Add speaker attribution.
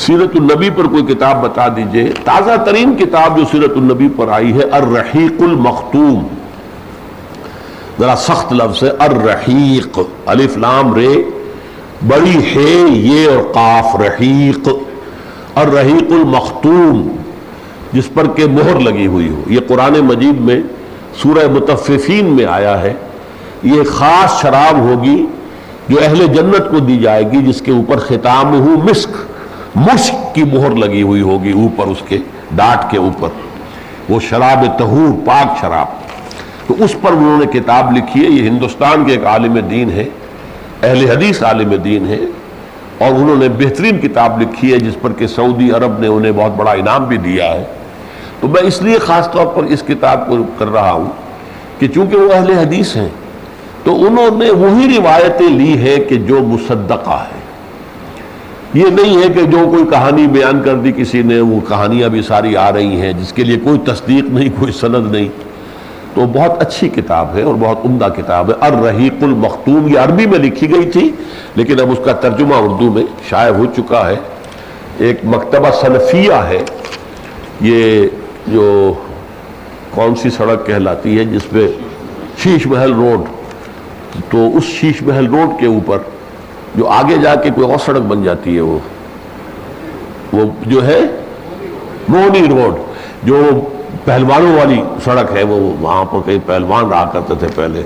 Speaker 1: سیرت النبی پر کوئی کتاب بتا دیجئے. تازہ ترین کتاب جو سیرت النبی پر آئی ہے الرحیق المختوم. ذرا سخت لفظ ہے الرحیق، الف لام رے، بڑی ہے یہ اور قاف، رحیق. الرحیق المختوم، جس پر کہ مہر لگی ہوئی ہو. یہ قرآن مجید میں سورہ مطففین میں آیا ہے. یہ خاص شراب ہوگی جو اہل جنت کو دی جائے گی، جس کے اوپر ختامہ مسک، مشک کی مہر لگی ہوئی ہوگی اوپر، اس کے ڈاٹ کے اوپر. وہ شراب طہور، پاک شراب. تو اس پر انہوں نے کتاب لکھی ہے. یہ ہندوستان کے ایک عالم دین ہے، اہل حدیث عالم دین ہے، اور انہوں نے بہترین کتاب لکھی ہے جس پر کہ سعودی عرب نے انہیں بہت بڑا انعام بھی دیا ہے. تو میں اس لیے خاص طور پر اس کتاب کو کر رہا ہوں کہ چونکہ وہ اہل حدیث ہیں تو انہوں نے وہی روایتیں لی ہے کہ جو مصدقہ ہے. یہ نہیں ہے کہ جو کوئی کہانی بیان کر دی کسی نے، وہ کہانیاں بھی ساری آ رہی ہیں جس کے لیے کوئی تصدیق نہیں، کوئی سند نہیں. تو بہت اچھی کتاب ہے اور بہت عمدہ کتاب ہے الرحیق المختوم. یہ عربی میں لکھی گئی تھی لیکن اب اس کا ترجمہ اردو میں شائع ہو چکا ہے. ایک مکتبہ سلفیہ ہے، یہ جو کون سی سڑک کہلاتی ہے جس پہ شیش محل روڈ، تو اس شیش محل روڈ کے اوپر جو آگے جا کے کوئی اور سڑک بن جاتی ہے، وہ جو ہے مونی روڈ، جو پہلوانوں والی سڑک ہے، وہ وہاں پر کئی پہلوان رہا کرتے تھے پہلے.